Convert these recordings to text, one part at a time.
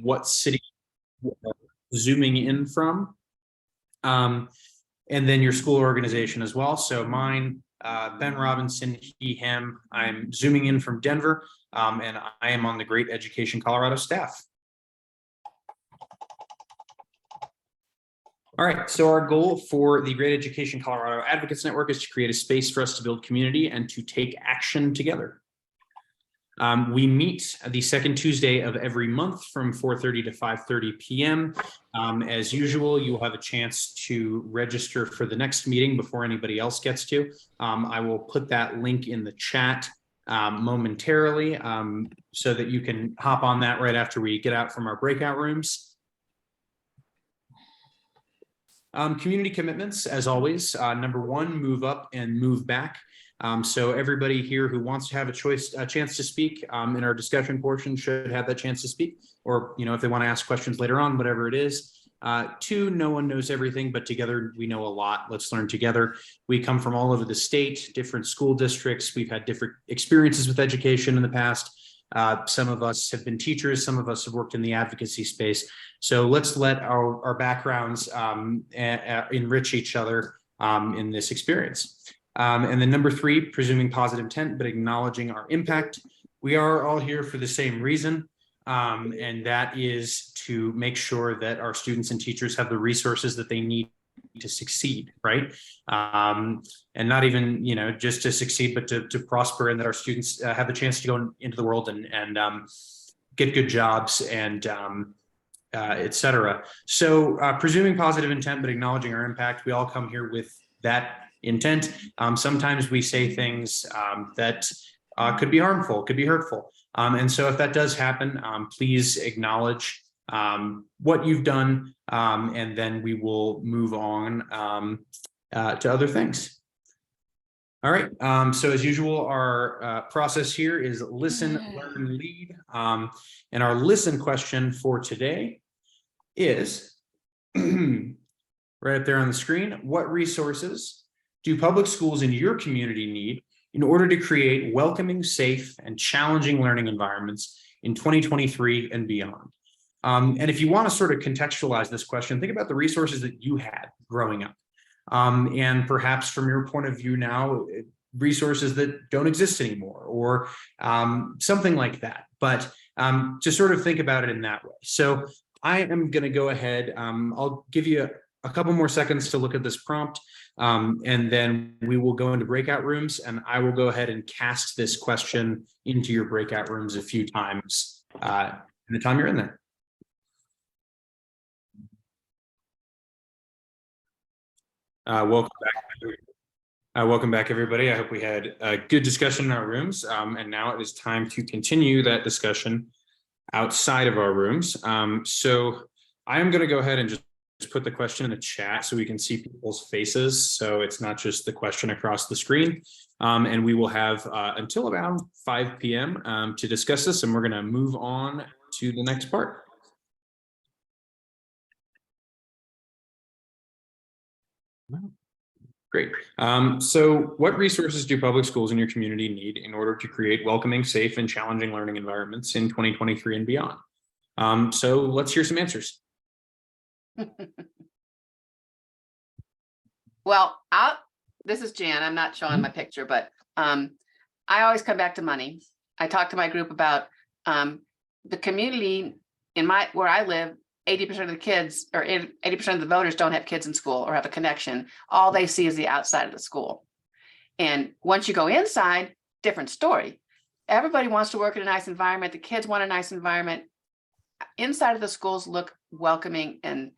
what city you're zooming in from. And then your school organization as well. So mine, Ben Robinson, he, him. I'm zooming in from Denver, and I am on the Great Education Colorado staff. All right, so our goal for the Great Education Colorado Advocates Network is to create a space for us to build community and to take action together. We meet the second Tuesday of every month from 4:30 to 5:30 p.m. As usual, you will have a chance to register for the next meeting before anybody else gets to. I will put that link in the chat momentarily so that you can hop on that right after we get out from our breakout rooms. Community commitments, as always. Number one, move up and move back. So everybody here who wants to have a chance to speak in our discussion portion should have that chance to speak, or, you know, if they want to ask questions later on, whatever it is. Two, no one knows everything, but together we know a lot. Let's learn together. We come from all over the state, different school districts. We've had different experiences with education in the past. Some of us have been teachers. Some of us have worked in the advocacy space. So let's let our backgrounds enrich each other in this experience. And then number three, presuming positive intent, but acknowledging our impact. We are all here for the same reason, and that is to make sure that our students and teachers have the resources that they need to succeed, right? And not even, you know, just to succeed, but to prosper, and that our students have the chance to go into the world and get good jobs and et cetera. So presuming positive intent, but acknowledging our impact, we all come here with that intent. Sometimes we say things that could be harmful, could be hurtful. And so if that does happen, please acknowledge what you've done, and then we will move on to other things. All right, so as usual, our process here is listen, learn, lead. And our listen question for today is right up there on the screen. What resources do public schools in your community need in order to create welcoming, safe, and challenging learning environments in 2023 and beyond? And if you want to sort of contextualize this question, think about the resources that you had growing up. And perhaps from your point of view now, resources that don't exist anymore, or something like that. But to sort of think about it in that way. So I am going to go ahead. I'll give you a couple more seconds to look at this prompt, and then we will go into breakout rooms, and I will go ahead and cast this question into your breakout rooms a few times in the time you're in there. Welcome back. Welcome back, everybody. I hope we had a good discussion in our rooms, and now it is time to continue that discussion outside of our rooms. So I am going to go ahead and just put the question in the chat so we can see people's faces, so it's not just the question across the screen. And we will have until about 5 p.m. To discuss this, and we're going to move on to the next part. Great. So what resources do public schools in your community need in order to create welcoming, safe, and challenging learning environments in 2023 and beyond? So let's hear some answers. Well, this is Jan. I'm not showing my picture, but I always come back to money. I talk to my group about the community in where I live. 80% of the kids, or 80% of the voters, don't have kids in school or have a connection. All they see is the outside of the school. And once you go inside, different story. Everybody wants to work in a nice environment. The kids want a nice environment. Inside of the schools look welcoming and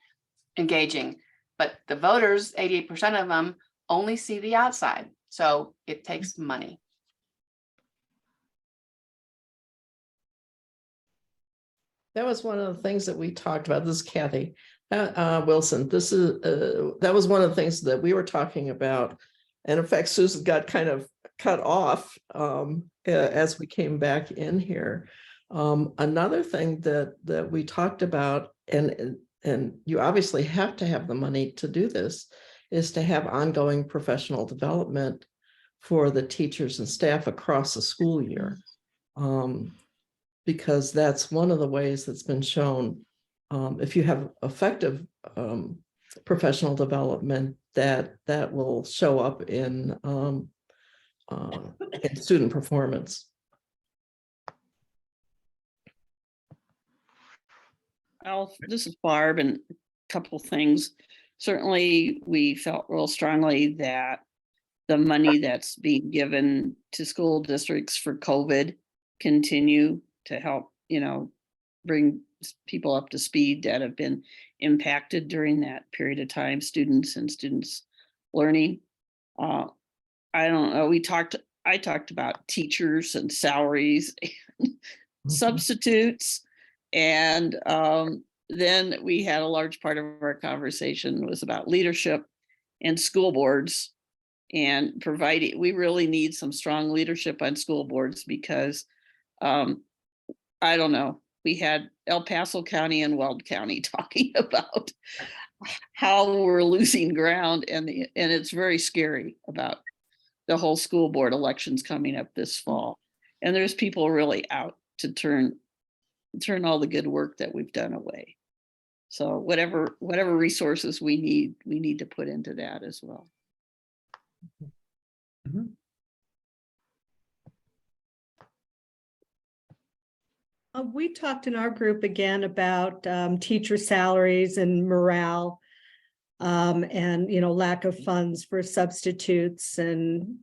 engaging, but the voters, 88% of them, only see the outside. So it takes money. That was one of the things that we talked about. This is Kathy Wilson. This is that was one of the things that we were talking about. And in fact, Susan got kind of cut off as we came back in here. Another thing that we talked about, and you obviously have to have the money to do this, is to have ongoing professional development for the teachers and staff across the school year. because that's one of the ways that's been shown. If you have effective professional development, that will show up in student performance. Well, this is Barb, and a couple things. Certainly, we felt real strongly that the money that's being given to school districts for COVID continue to help, bring people up to speed that have been impacted during that period of time, students learning. I don't know, I talked about teachers and salaries and substitutes. And then we had a large part of our conversation was about leadership and school boards, and we really need some strong leadership on school boards because I don't know, we had El Paso County and Weld County talking about how we're losing ground, and it's very scary about the whole school board elections coming up this fall. And there's people really out to turn all the good work that we've done away. So whatever resources we need to put into that as well. Mm-hmm. We talked in our group again about teacher salaries and morale, and lack of funds for substitutes and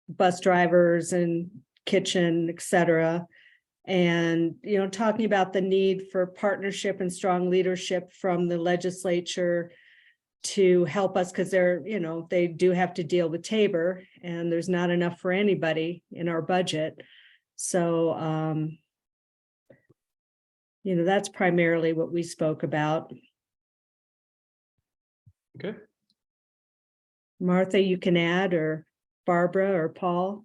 bus drivers and kitchen, etc. And talking about the need for partnership and strong leadership from the legislature to help us, because they do have to deal with Tabor, and there's not enough for anybody in our budget. So that's primarily what we spoke about. Okay. Martha, you can add, or Barbara or Paul.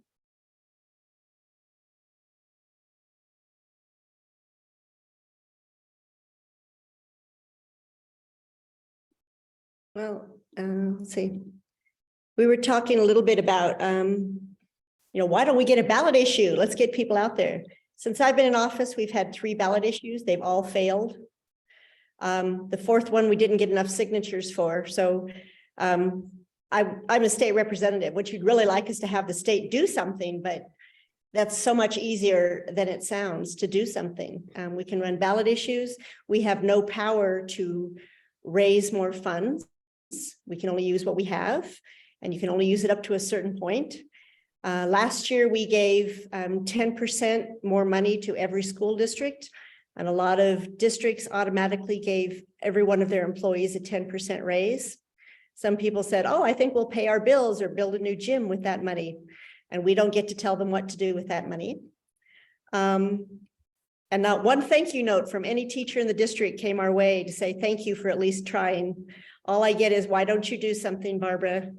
Well, let's see. We were talking a little bit about, why don't we get a ballot issue? Let's get people out there. Since I've been in office, we've had 3 ballot issues. They've all failed. The 4th one, we didn't get enough signatures for. So I'm a state representative. What you'd really like is to have the state do something, but that's so much easier than it sounds to do something. We can run ballot issues. We have no power to raise more funds. We can only use what we have, and you can only use it up to a certain point. Last year, we gave 10% more money to every school district, and a lot of districts automatically gave every one of their employees a 10% raise. Some people said, oh, I think we'll pay our bills or build a new gym with that money, and we don't get to tell them what to do with that money. And not one thank you note from any teacher in the district came our way to say thank you for at least trying. All I get is, why don't you do something, Barbara?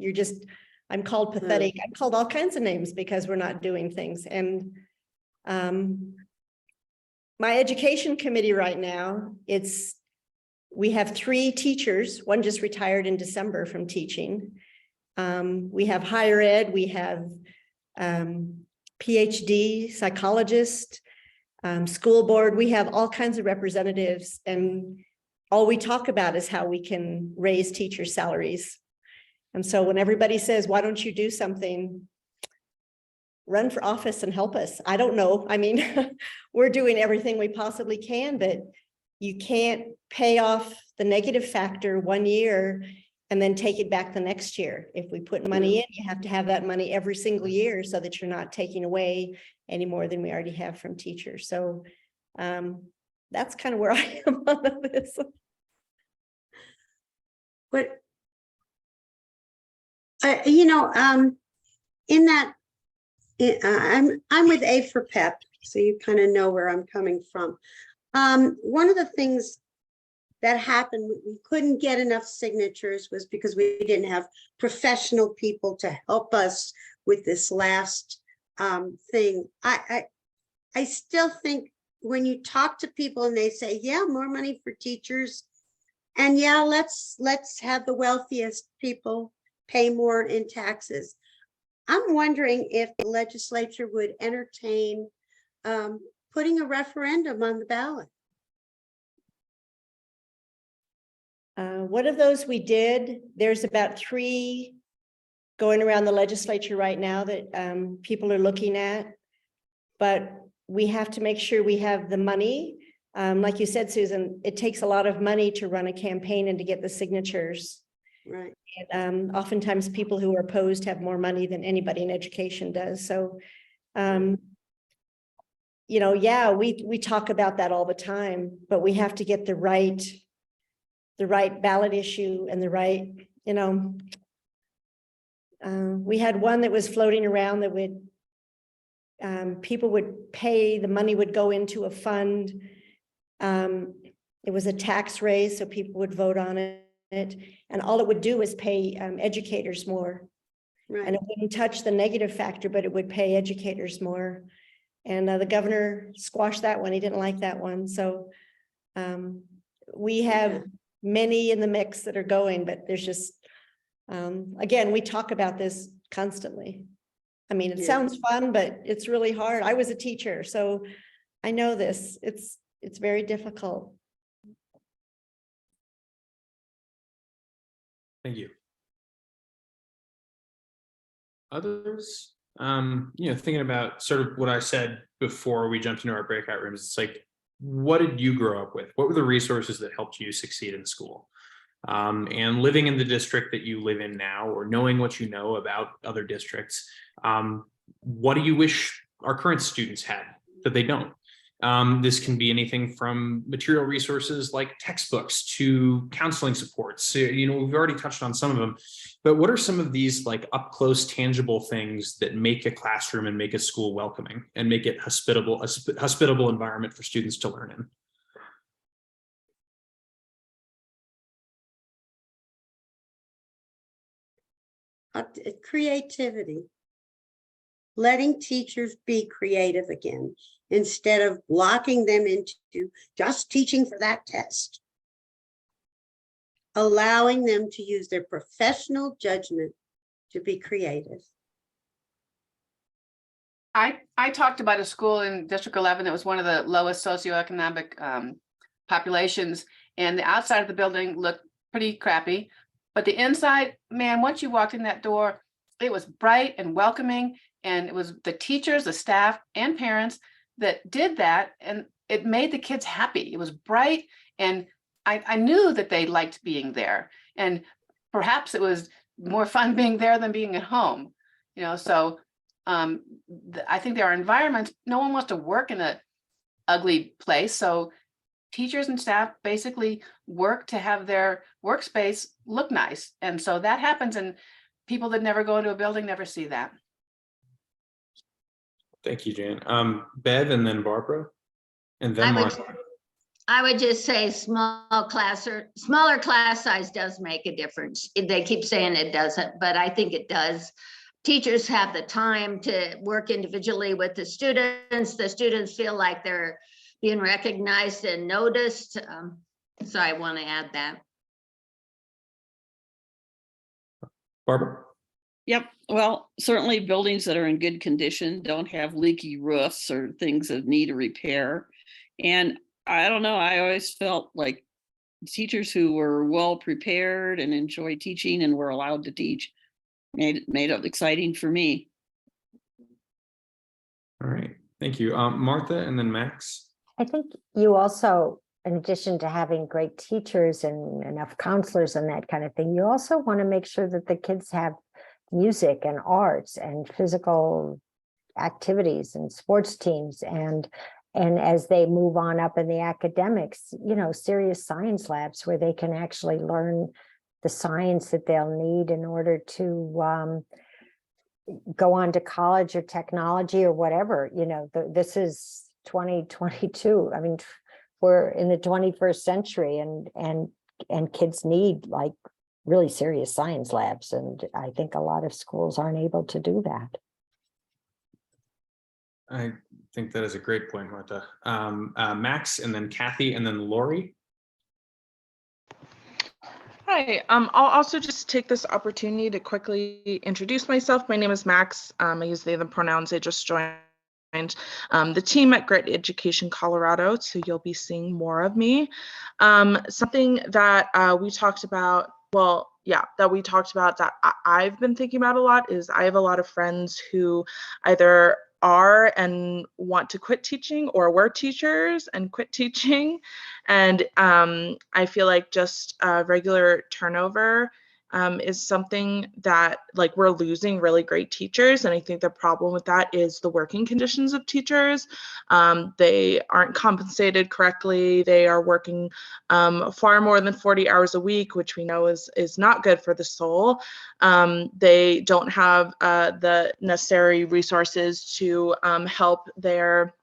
I'm called pathetic. I'm called all kinds of names because we're not doing things. And my education committee right now, we have 3 teachers. One just retired in December from teaching. We have higher ed, we have PhD, psychologist, school board. We have all kinds of representatives, and all we talk about is how we can raise teacher salaries. And so when everybody says, why don't you do something, run for office and help us. I don't know. I mean, we're doing everything we possibly can, but you can't pay off the negative factor one year and then take it back the next year. If we put money in, you have to have that money every single year so that you're not taking away any more than we already have from teachers. So that's kind of where I am on this. But in that, I'm with A for Pep, so you kind of know where I'm coming from. One of the things that happened, we couldn't get enough signatures, was because we didn't have professional people to help us with this last thing. I still think when you talk to people and they say, yeah, more money for teachers, and yeah, let's have the wealthiest people pay more in taxes. I'm wondering if the legislature would entertain putting a referendum on the ballot. One of those we did, there's about 3 going around the legislature right now that people are looking at. But we have to make sure we have the money. Like you said, Susan, it takes a lot of money to run a campaign and to get the signatures. Right. And oftentimes people who are opposed have more money than anybody in education does. So, yeah, we talk about that all the time, but we have to get the right ballot issue and the right, we had one that was floating around that would, people would pay, the money would go into a fund. It was a tax raise, so people would vote on it. And all it would do is pay educators more. Right. And it wouldn't touch the negative factor, but it would pay educators more. And the governor squashed that one. He didn't like that one. So we have many in the mix that are going, but there's just, again, we talk about this constantly. I mean, it Yeah. sounds fun, but it's really hard. I was a teacher, so I know this. It's very difficult. Thank you. Others, thinking about sort of what I said before we jumped into our breakout rooms, it's like, what did you grow up with? What were the resources that helped you succeed in school? And living in the district that you live in now, or knowing what you know about other districts, what do you wish our current students had that they don't? This can be anything from material resources like textbooks to counseling supports. We've already touched on some of them, but what are some of these like up close, tangible things that make a classroom and make a school welcoming and make it a hospitable environment for students to learn in? Creativity. Letting teachers be creative again, instead of locking them into just teaching for that test. Allowing them to use their professional judgment to be creative. I talked about a school in District 11 that was one of the lowest socioeconomic populations, and the outside of the building looked pretty crappy, but the inside, man, once you walked in that door, it was bright and welcoming, and it was the teachers, the staff, and parents that did that, and it made the kids happy. It was bright, and I knew that they liked being there, and perhaps it was more fun being there than being at home, so I think there are environments, no one wants to work in an ugly place, so teachers and staff basically work to have their workspace look nice, and so that happens, and people that never go into a building never see that. Thank you, Jan. Bev, and then Barbara, and then Martha. I would just say smaller class size does make a difference. They keep saying it doesn't, but I think it does. Teachers have the time to work individually with the students. The students feel like they're being recognized and noticed. So I want to add that. Barbara? Yep, well, certainly buildings that are in good condition don't have leaky roofs or things that need a repair. And I don't know, I always felt like teachers who were well prepared and enjoyed teaching and were allowed to teach made it exciting for me. All right, thank you. Martha, and then Max. I think you also, in addition to having great teachers and enough counselors and that kind of thing, you also want to make sure that the kids have music and arts and physical activities and sports teams, and as they move on up in the academics, serious science labs where they can actually learn the science that they'll need in order to go on to college or technology or whatever. This is 2022. I mean, we're in the 21st century, and kids need like really serious science labs, and I think a lot of schools aren't able to do that. I think that is a great point, Martha. Max, and then Kathy, and then Lori. Hi, I'll also just take this opportunity to quickly introduce myself. My name is Max. I use they, them pronouns. I just joined the team at Grit Education Colorado, so you'll be seeing more of me. Something that we talked about, that I've been thinking about a lot is I have a lot of friends who either are and want to quit teaching or were teachers and quit teaching. And I feel like just regular turnover is something that like we're losing really great teachers. And I think the problem with that is the working conditions of teachers. They aren't compensated correctly. They are working far more than 40 hours a week, which we know is not good for the soul. They don't have the necessary resources to help their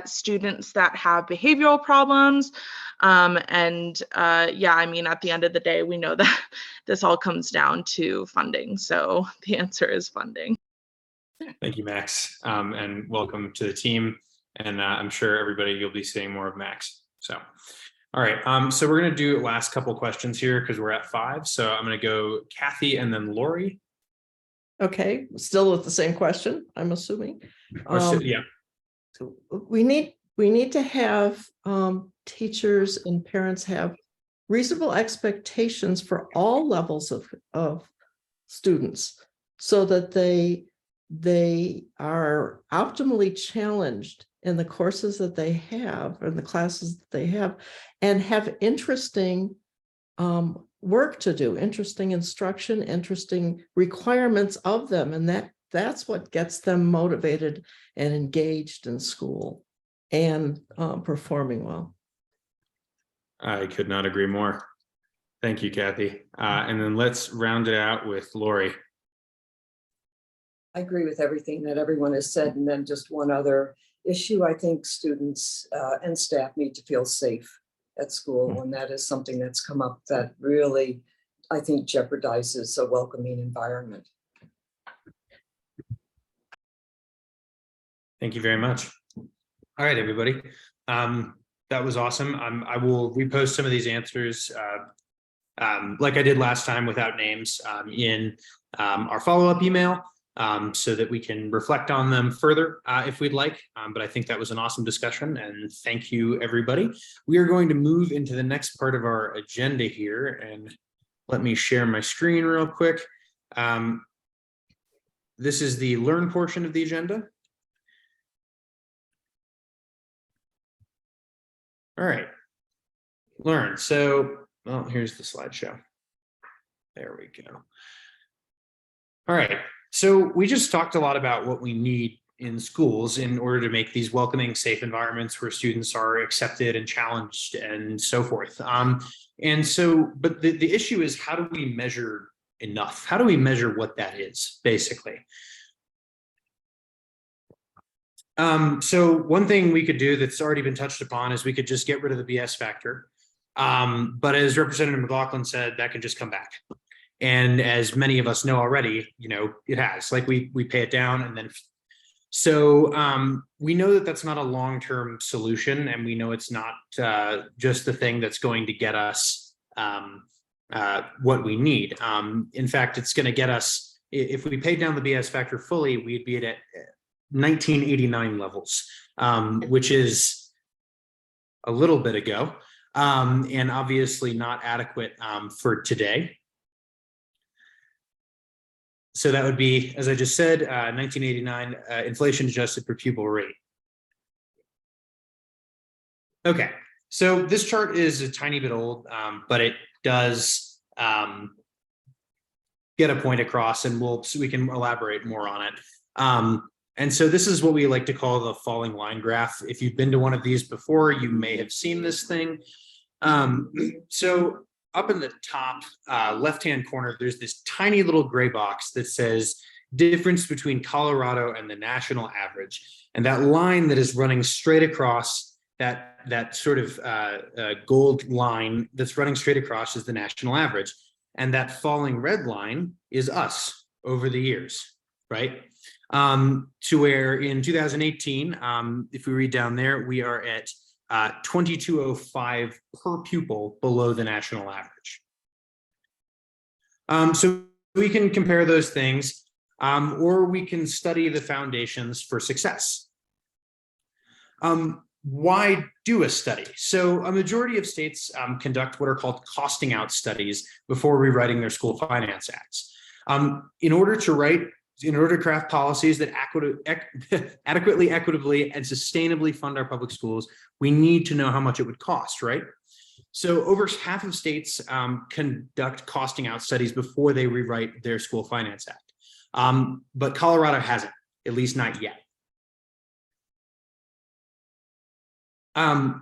students that have behavioral problems. Yeah, I mean, at the end of the day, we know that this all comes down to funding. So the answer is funding. Thank you, Max, and welcome to the team. And I'm sure everybody, you'll be seeing more of Max. So, all right. So we're going to do last couple questions here because we're at 5. So I'm going to go Kathy and then Lori. Okay, still with the same question, I'm assuming. Yeah. So we need to have teachers and parents have reasonable expectations for all levels of students so that they are optimally challenged in the courses that they have or in the classes that they have, and have interesting work to do, interesting instruction, interesting requirements of them. And that's what gets them motivated and engaged in school and performing well. I could not agree more. Thank you, Kathy. And then let's round it out with Lori. I agree with everything that everyone has said. And then just one other issue, I think students and staff need to feel safe at school. And that is something that's come up that really, I think, jeopardizes a welcoming environment. Thank you very much. All right, everybody. That was awesome. I will repost some of these answers like I did last time without names in our follow-up email so that we can reflect on them further if we'd like. But I think that was an awesome discussion, and thank you, everybody. We are going to move into the next part of our agenda here, and let me share my screen real quick. This is the learn portion of the agenda. All right, learn. So, well, here's the slideshow. There we go. All right, so we just talked a lot about what we need in schools in order to make these welcoming, safe environments where students are accepted and challenged and so forth. And so, but the issue is, how do we measure enough? How do we measure what that is, basically? So one thing we could do that's already been touched upon is we could just get rid of the BS factor. But as Representative McLaughlin said, that can just come back. And as many of us know already, you know, it has, like we pay it down and then. So we know that that's not a long-term solution, and we know it's not just the thing that's going to get us what we need. In fact, it's going to get us, if we paid down the BS factor fully, we'd be at 1989 levels, which is a little bit ago, and obviously not adequate for today. So that would be, as I just said, 1989 inflation adjusted per pupil rate. Okay, so this chart is a tiny bit old, but it does get a point across, and we can elaborate more on it. And so this is what we like to call the falling line graph. If you've been to one of these before, you may have seen this thing. So up in the top left-hand corner, there's this tiny little gray box that says difference between Colorado and the national average. And that line that is running straight across, that sort of gold line that's running straight across, is the national average. And that falling red line is us over the years, right? To where in 2018, if we read down there, we are at 2205 per pupil below the national average. So we can compare those things, or we can study the foundations for success. Why do a study? So a majority of states conduct what are called costing out studies before rewriting their school finance acts. In order to craft policies that adequately, equitably, and sustainably fund our public schools, we need to know how much it would cost, right? So over half of states conduct costing out studies before they rewrite their school finance act. But Colorado hasn't, at least not yet.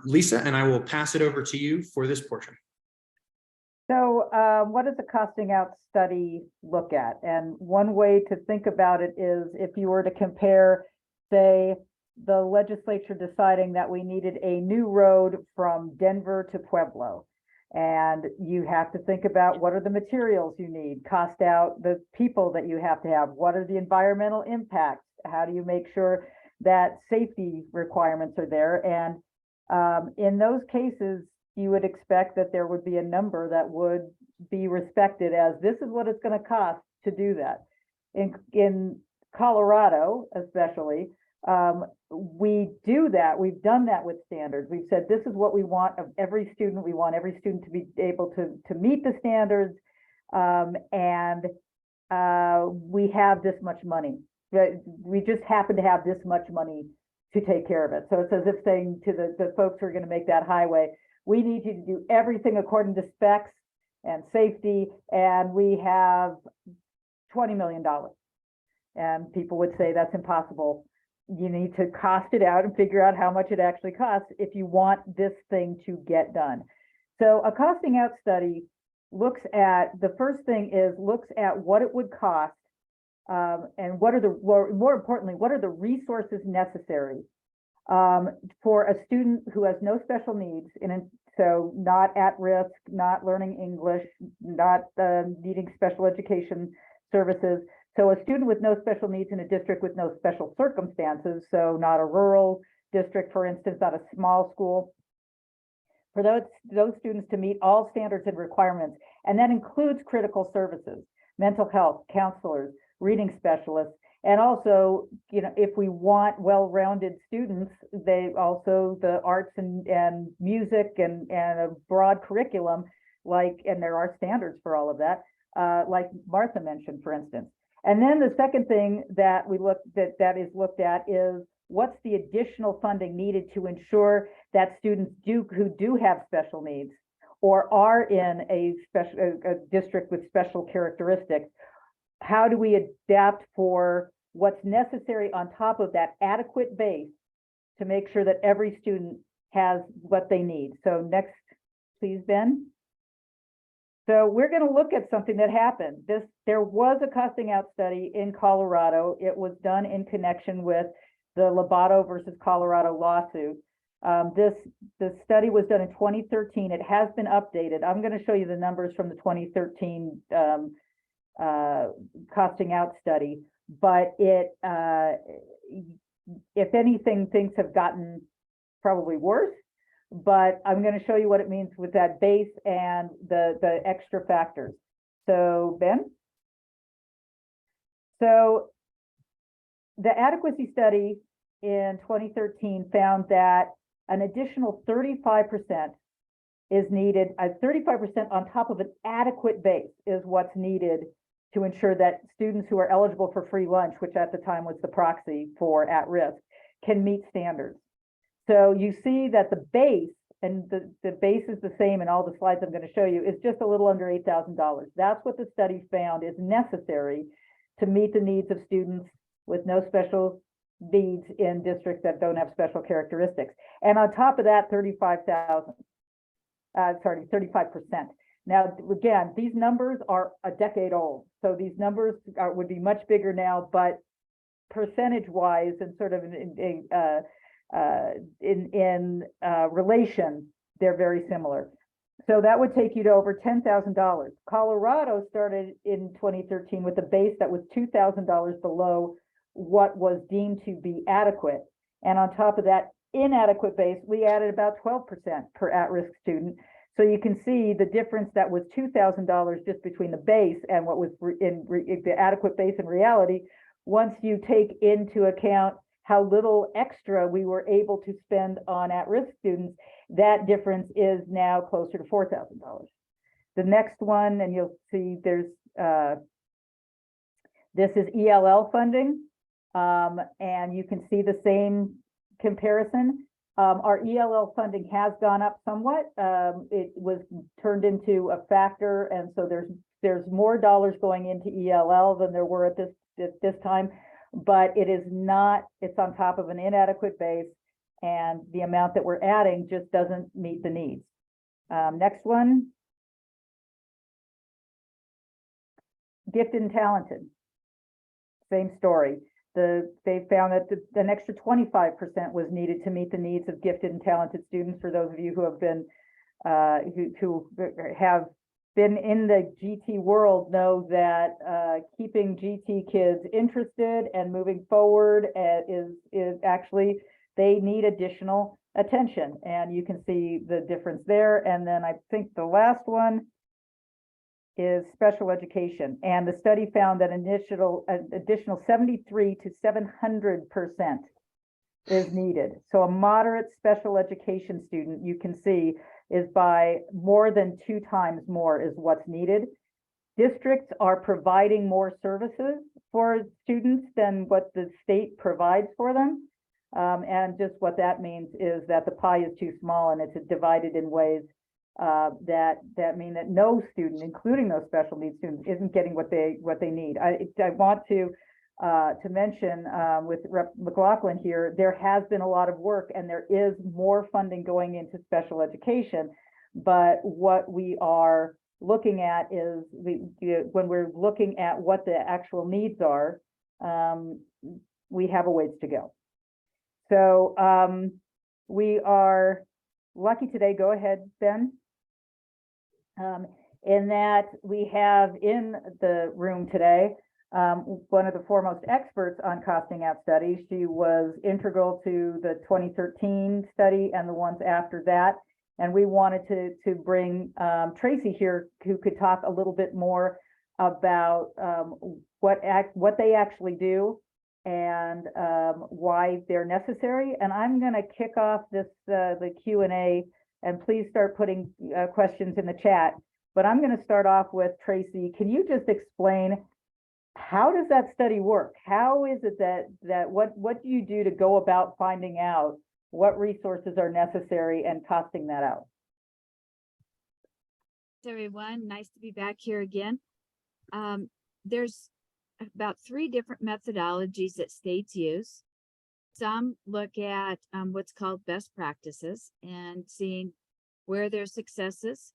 Lisa, and I will pass it over to you for this portion. So what does a costing out study look at? And one way to think about it is if you were to compare, say, the legislature deciding that we needed a new road from Denver to Pueblo. And you have to think about what are the materials you need, cost out the people that you have to have, what are the environmental impacts, how do you make sure that safety requirements are there. And in those cases, you would expect that there would be a number that would be respected as this is what it's going to cost to do that. In Colorado, especially, we do that. We've done that with standards. We've said this is what we want of every student. We want every student to be able to meet the standards, and we have this much money. We just happen to have this much money to take care of it. So it's as if saying to the folks who are going to make that highway, we need you to do everything according to specs and safety, and we have $20 million. And people would say that's impossible. You need to cost it out and figure out how much it actually costs if you want this thing to get done. So a costing out study looks at, the first thing is looks at what it would cost and what are the, more importantly, what are the resources necessary for a student who has no special needs, so not at risk, not learning English, not needing special education services. So a student with no special needs in a district with no special circumstances, so not a rural district, for instance, not a small school, for those students to meet all standards and requirements. And that includes critical services, mental health, counselors, reading specialists, and also, you know, if we want well-rounded students, they also the arts and music and a broad curriculum, like, and there are standards for all of that, like Martha mentioned, for instance. And then the second thing that we that is looked at is what's the additional funding needed to ensure that students who do have special needs or are in a district with special characteristics, how do we adapt for what's necessary on top of that adequate base to make sure that every student has what they need? So next, please, Ben. So we're going to look at something that happened. There was a costing out study in Colorado. It was done in connection with the Lobato versus Colorado lawsuit. The study was done in 2013. It has been updated. I'm going to show you the numbers from the 2013 costing out study, but it, if anything, things have gotten probably worse. But I'm going to show you what it means with that base and the extra factors. So Ben. So the adequacy study in 2013 found that an additional 35% is needed, 35% on top of an adequate base is what's needed to ensure that students who are eligible for free lunch, which at the time was the proxy for at risk, can meet standards. So you see that the base, and the base is the same in all the slides I'm going to show you, is just a little under $8,000. That's what the study found is necessary to meet the needs of students with no special needs in districts that don't have special characteristics. And on top of that, 35%. Now, again, these numbers are a decade old. So these numbers would be much bigger now, but percentage-wise and sort of in relation, they're very similar. So that would take you to over $10,000. Colorado started in 2013 with a base that was $2,000 below what was deemed to be adequate. And on top of that inadequate base, we added about 12% per at-risk student. So you can see the difference that was $2,000 just between the base and what was in the adequate base in reality. Once you take into account how little extra we were able to spend on at-risk students, that difference is now closer to $4,000. The next one, and you'll see there's, this is ELL funding, and you can see the same comparison. Our ELL funding has gone up somewhat. It was turned into a factor, and so there's more dollars going into ELL than there were at this time, but it is not, it's on top of an inadequate base, and the amount that we're adding just doesn't meet the needs. Next one. Gifted and talented. Same story. They found that an extra 25% was needed to meet the needs of gifted and talented students. For those of you who have been who have been in the GT world, know that keeping GT kids interested and moving forward is actually, they need additional attention, and you can see the difference there. And then I think the last one is special education, and the study found that additional 73 to 700% is needed. So a moderate special education student, you can see, is by more than 2 times more is what's needed. Districts are providing more services for students than what the state provides for them. And just what that means is that the pie is too small, and it's divided in ways that mean that no student, including those special needs students, isn't getting what they need. I want to mention with Rep. McLaughlin here, there has been a lot of work, and there is more funding going into special education. But what we are looking at is when we're looking at what the actual needs are, we have a ways to go. So we are lucky today. Go ahead, Ben. In that we have in the room today one of the foremost experts on costing out studies. She was integral to the 2013 study and the ones after that. And we wanted to bring Tracy here, who could talk a little bit more about what they actually do and why they're necessary. And I'm going to kick off the Q&A, and please start putting questions in the chat. But I'm going to start off with Tracy. Can you just explain, how does that study work? How is it that what do you do to go about finding out what resources are necessary and costing that out? Everyone, nice to be back here again. There's about 3 different methodologies that states use. Some look at what's called best practices and seeing where there's successes.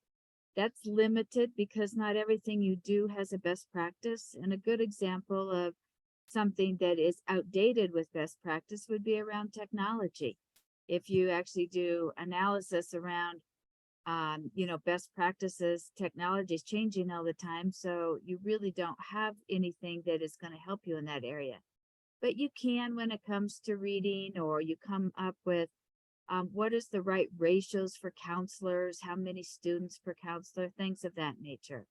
That's limited because not everything you do has a best practice. And a good example of something that is outdated with best practice would be around technology. If you actually do analysis around, best practices, technology is changing all the time. So you really don't have anything that is going to help you in that area. But you can when it comes to reading, or you come up with what is the right ratios for counselors, how many students per counselor, things of that nature.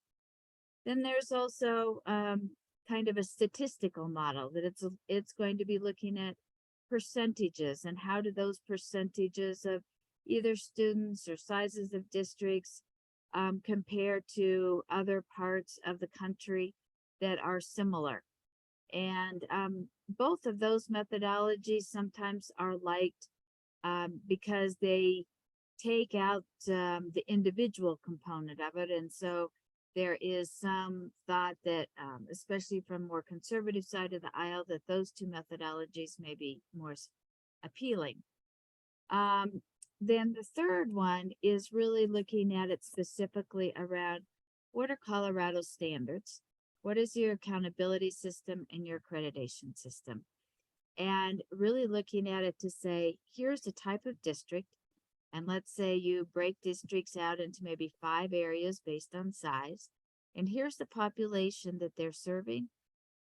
Then there's also kind of a statistical model that it's going to be looking at percentages, and how do those percentages of either students or sizes of districts compare to other parts of the country that are similar. And both of those methodologies sometimes are liked because they take out the individual component of it. And so there is some thought that, especially from more conservative side of the aisle, that those 2 methodologies may be more appealing. Then the third one is really looking at it specifically around what are Colorado's standards? What is your accountability system and your accreditation system? And really looking at it to say, here's the type of district. And let's say you break districts out into maybe 5 areas based on size. And here's the population that they're serving.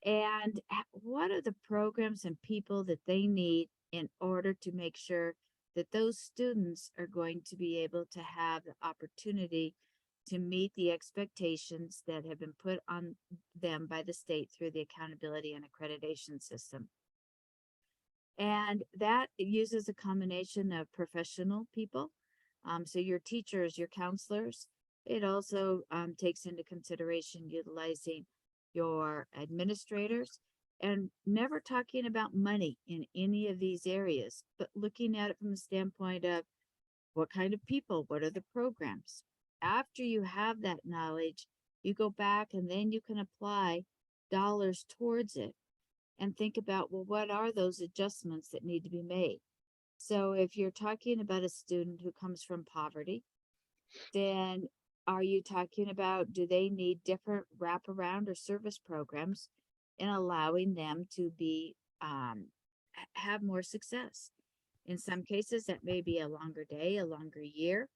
And what are the programs and people that they need in order to make sure that those students are going to be able to have the opportunity to meet the expectations that have been put on them by the state through the accountability and accreditation system. And that uses a combination of professional people. So your teachers, your counselors. It also takes into consideration utilizing your administrators, and never talking about money in any of these areas, but looking at it from the standpoint of what kind of people, what are the programs. After you have that knowledge, you go back and then you can apply dollars towards it and think about, well, what are those adjustments that need to be made? So if you're talking about a student who comes from poverty, then are you talking about, do they need different wraparound or service programs in allowing them to be have more success? In some cases, that may be a longer day, a longer year.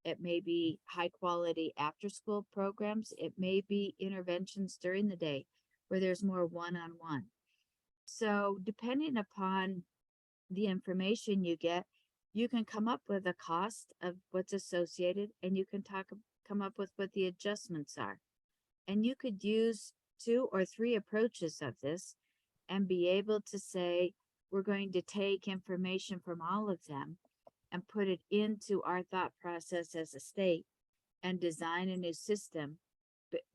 It may be high quality after school programs. It may be interventions during the day where there's more one-on-one. So depending upon the information you get, you can come up with a cost of what's associated, and you can come up with what the adjustments are. And you could use 2 or 3 approaches of this and be able to say, we're going to take information from all of them and put it into our thought process as a state and design a new system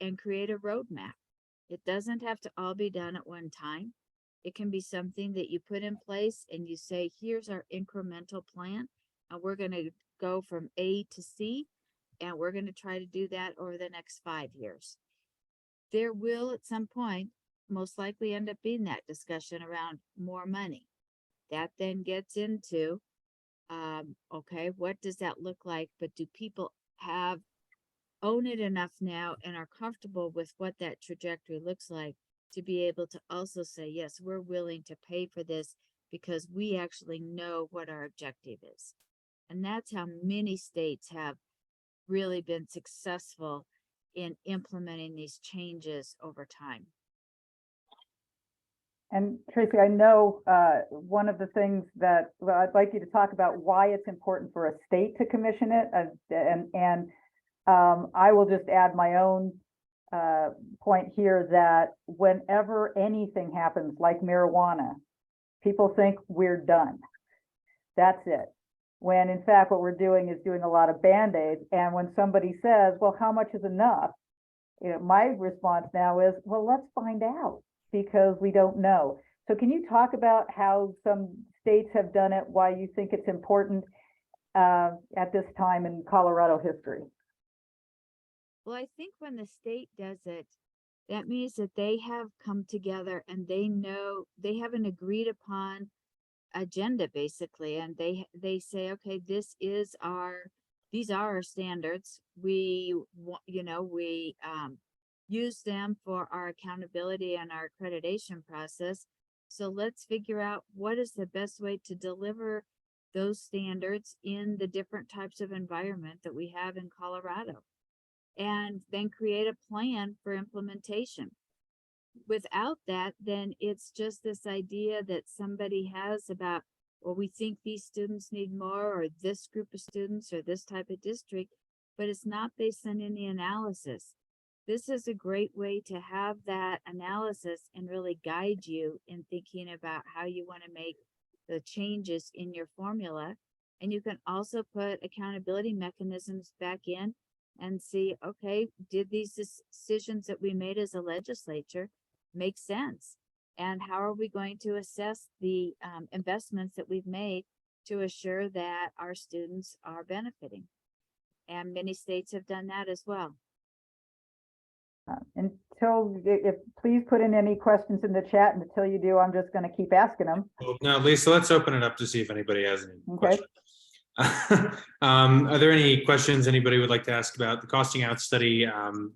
and create a roadmap. It doesn't have to all be done at one time. It can be something that you put in place and you say, here's our incremental plan, and we're going to go from A to C, and we're going to try to do that over the next 5 years. There will at some point most likely end up being that discussion around more money. That then gets into, okay, what does that look like? But do people own it enough now and are comfortable with what that trajectory looks like to be able to also say, yes, we're willing to pay for this because we actually know what our objective is. And that's how many states have really been successful in implementing these changes over time. And Tracy, I know one of the things that I'd like you to talk about why it's important for a state to commission it, and I will just add my own point here that whenever anything happens like marijuana, people think we're done. That's it. When in fact, what we're doing is doing a lot of Band-Aids. And when somebody says, well, how much is enough? You know, my response now is, well, let's find out, because we don't know. So can you talk about how some states have done it, why you think it's important at this time in Colorado history? Well, I think when the state does it, that means that they have come together and they know they have an agreed upon agenda basically, and they say, okay, these are our standards. We use them for our accountability and our accreditation process. So let's figure out what is the best way to deliver those standards in the different types of environment that we have in Colorado, and then create a plan for implementation. Without that, then it's just this idea that somebody has about, well, we think these students need more, or this group of students, or this type of district, but it's not based on any analysis. This is a great way to have that analysis and really guide you in thinking about how you want to make the changes in your formula. And you can also put accountability mechanisms back in and see, okay, did these decisions that we made as a legislature make sense? And how are we going to assess the investments that we've made to assure that our students are benefiting? And many states have done that as well. Please put in any questions in the chat, and until you do, I'm just going to keep asking them. Well, now, Lisa, let's open it up to see if anybody has any Okay. questions. Are there any questions anybody would like to ask about the costing out study?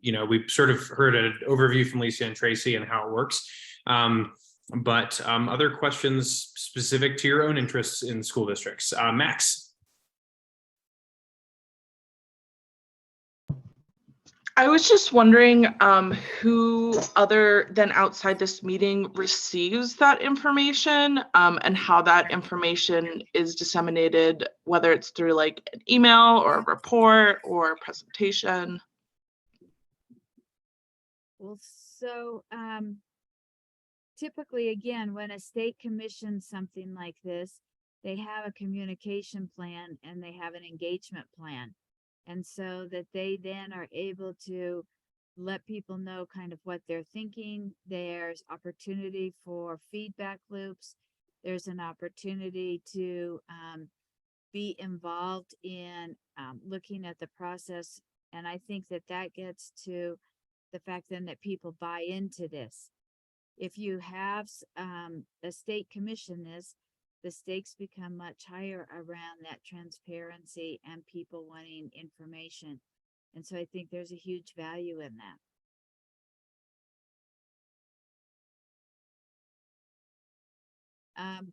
We've sort of heard an overview from Lisa and Tracy and how it works. But other questions specific to your own interests in school districts? Max. I was just wondering who other than outside this meeting receives that information, and how that information is disseminated, whether it's through like an email or a report or a presentation. Well, so typically, again, when a state commissions something like this, they have a communication plan and they have an engagement plan. And so that they then are able to let people know kind of what they're thinking. There's opportunity for feedback loops. There's an opportunity to be involved in looking at the process. And I think that that gets to the fact then that people buy into this. If you have a state commission this, the stakes become much higher around that transparency and people wanting information. And so I think there's a huge value in that.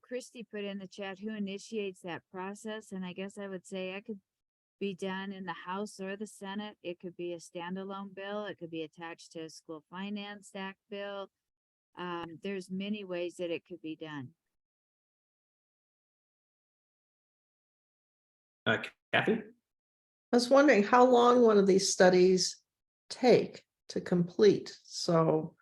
Christy put in the chat who initiates that process. And I guess I would say it could be done in the House or the Senate. It could be a standalone bill. It could be attached to a School Finance Act bill. There's many ways that it could be done. Kathy? I was wondering how long one of these studies take to complete. So,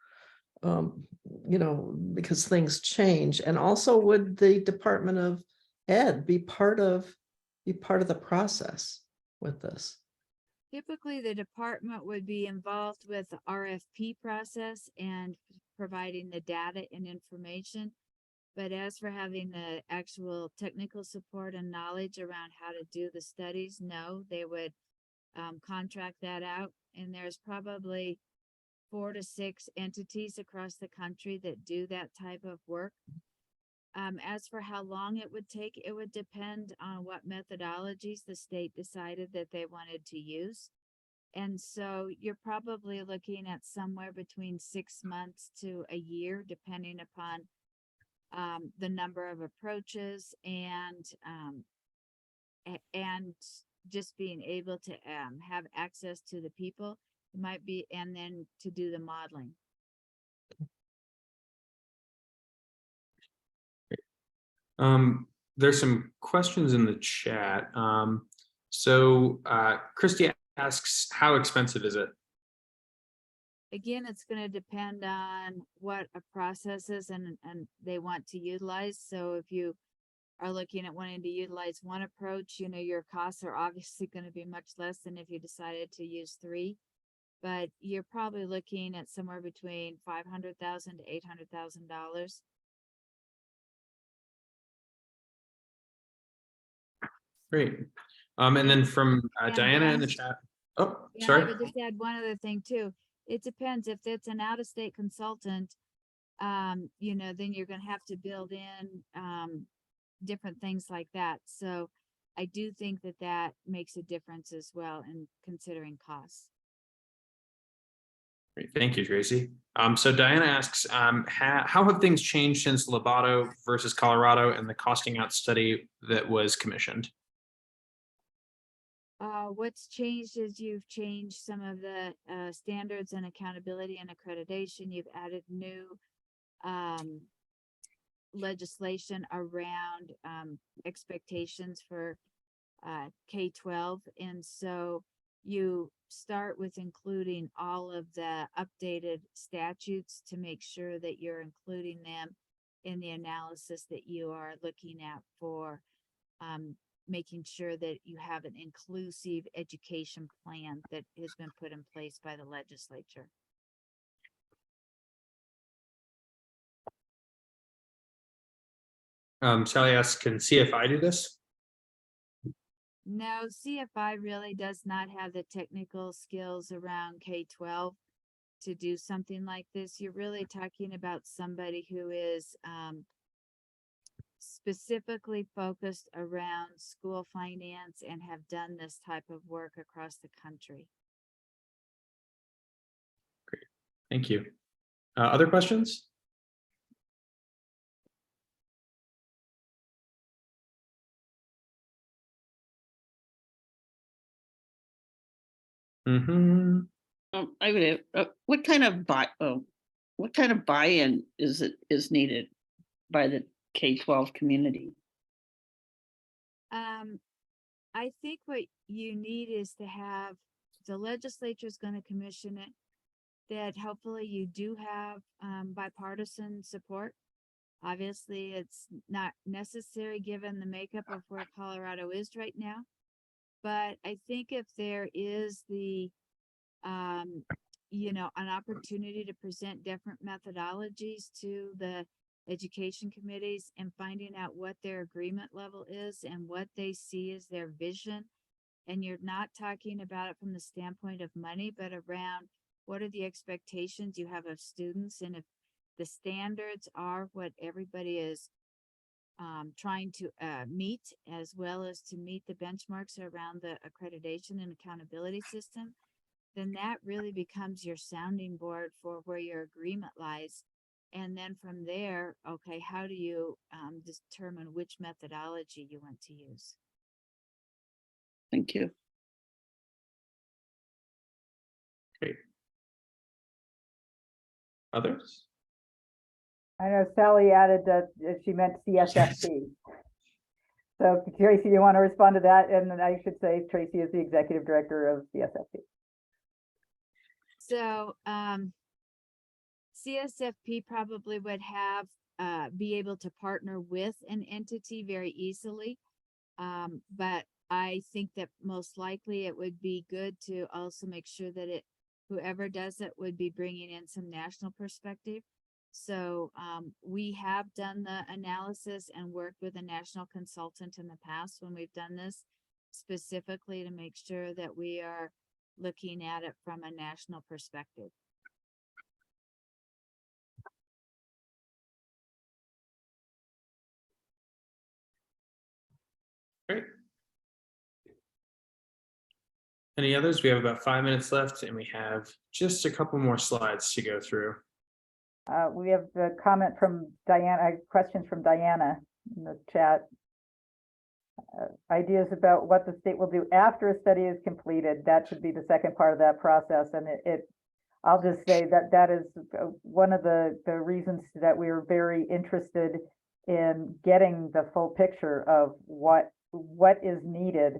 because things change, and also would the Department of Ed be part of the process with this? Typically, the department would be involved with the RFP process and providing the data and information. But as for having the actual technical support and knowledge around how to do the studies, no, they would contract that out. And there's probably 4 to 6 entities across the country that do that type of work. As for how long it would take, it would depend on what methodologies the state decided that they wanted to use. And so you're probably looking at somewhere between 6 months to a year, depending upon the number of approaches and just being able to have access to the people. It might be, and then to do the modeling. There's some questions in the chat. Christy asks, how expensive is it? Again, it's going to depend on what a process is and they want to utilize. So if you are looking at wanting to utilize one approach, your costs are obviously going to be much less than if you decided to use 3. But you're probably looking at somewhere between $500,000 to $800,000. Great. And then from Diana in the chat. Oh, Yeah, sorry. I would just add one other thing too. It depends if it's an out-of-state consultant, then you're going to have to build in different things like that. So I do think that that makes a difference as well in considering costs. Great. Thank you, Tracy. So Diana asks, how have things changed since Lobato versus Colorado and the costing out study that was commissioned? What's changed is you've changed some of the standards and accountability and accreditation. You've added new legislation around expectations for K-12. And so you start with including all of the updated statutes to make sure that you're including them in the analysis that you are looking at for making sure that you have an inclusive education plan that has been put in place by the legislature. Sally asks, can CFI do this? No, CFI really does not have the technical skills around K-12 to do something like this. You're really talking about somebody who is specifically focused around school finance and have done this type of work across the country. Great, thank you. Other questions? Mm-hmm. I would have, what kind of buy-in is needed by the K-12 community? I think what you need is to have the legislature is going to commission it. that hopefully you do have bipartisan support. Obviously, it's not necessary given the makeup of where Colorado is right now. But I think if there is the, an opportunity to present different methodologies to the education committees and finding out what their agreement level is and what they see as their vision. And you're not talking about it from the standpoint of money, but around what are the expectations you have of students, and if the standards are what everybody is trying to meet, as well as to meet the benchmarks around the accreditation and accountability system, then that really becomes your sounding board for where your agreement lies. And then from there, okay, how do you determine which methodology you want to use? Thank you. Great. Others? I know Sally added that she meant CSFP. So Tracy, you want to respond to that? And then I should say Tracy is the executive director of CSFP. So CSFP probably would have be able to partner with an entity very easily. But I think that most likely it would be good to also make sure that whoever does it would be bringing in some national perspective. So we have done the analysis and worked with a national consultant in the past when we've done this, specifically to make sure that we are looking at it from a national perspective. Great. Any others? We have about 5 minutes left and we have just a couple more slides to go through. We have the comment from Diana, questions from Diana in the chat. Ideas about what the state will do after a study is completed. That should be the second part of that process. And I'll just say that that is one of the reasons that we are very interested in getting the full picture of what is needed,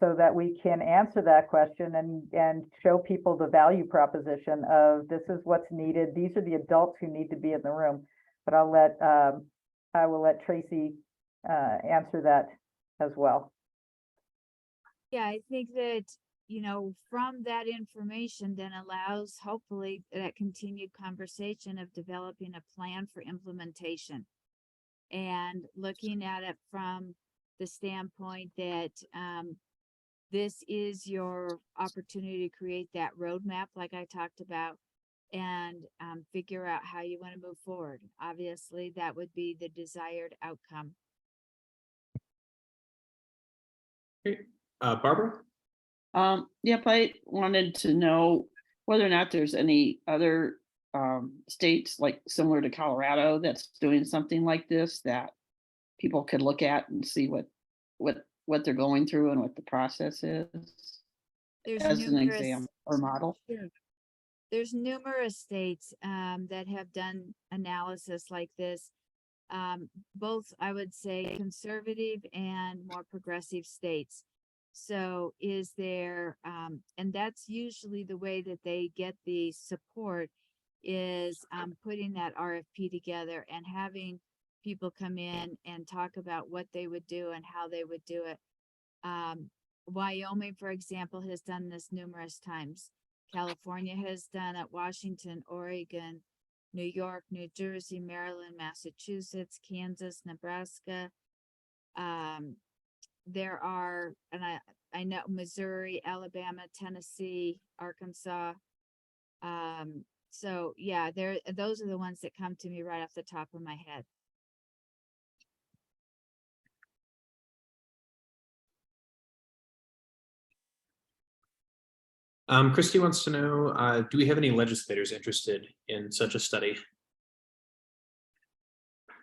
so that we can answer that question and show people the value proposition of this is what's needed. These are the adults who need to be in the room. But I will let Tracy answer that as well. Yeah, I think that, from that information then allows hopefully that continued conversation of developing a plan for implementation and looking at it from the standpoint that this is your opportunity to create that roadmap like I talked about, and figure out how you want to move forward. Obviously, that would be the desired outcome. Great. Barbara? Yep, I wanted to know whether or not there's any other states like similar to Colorado that's doing something like this that people could look at and see what they're going through and what the process is. There's as an numerous, example or model. Sure. There's numerous states that have done analysis like this, both I would say conservative and more progressive states. So is there, and that's usually the way that they get the support, is putting that RFP together and having people come in and talk about what they would do and how they would do it. Wyoming, for example, has done this numerous times. California has done it, Washington, Oregon, New York, New Jersey, Maryland, Massachusetts, Kansas, Nebraska. There are, and I know Missouri, Alabama, Tennessee, Arkansas. So yeah, those are the ones that come to me right off the top of my head. Christy wants to know, do we have any legislators interested in such a study?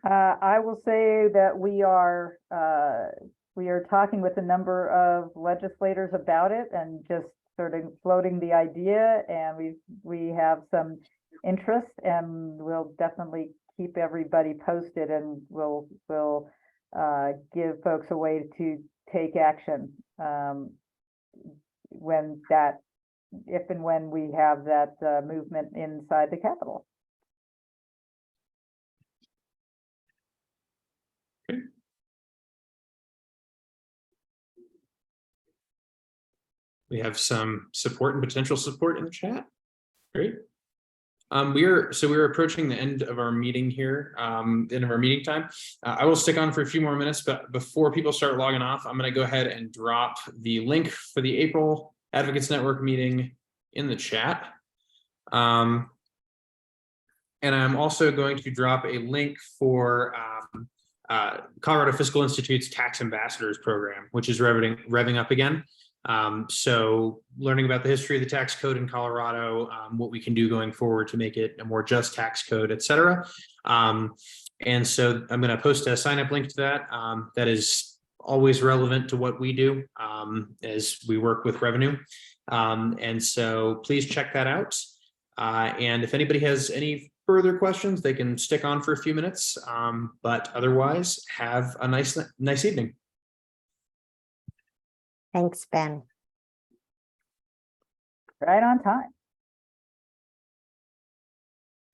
I will say that we are talking with a number of legislators about it and just sort of floating the idea, and we have some interest, and we'll definitely keep everybody posted, and we'll give folks a way to take action when that if and when we have that movement inside the Capitol. We have some support and potential support in the chat. Great. We're approaching the end of our meeting here, end of our meeting time. I will stick on for a few more minutes, but before people start logging off, I'm going to go ahead and drop the link for the April Advocates Network meeting in the chat. And I'm also going to drop a link for Colorado Fiscal Institute's Tax Ambassadors Program, which is revving up again. So learning about the history of the tax code in Colorado, what we can do going forward to make it a more just tax code, et cetera. And so I'm going to post a sign up link to that. That is always relevant to what we do as we work with revenue. And so please check that out. And if anybody has any further questions, they can stick on for a few minutes. But otherwise, have a nice evening. Thanks, Ben. Right on time.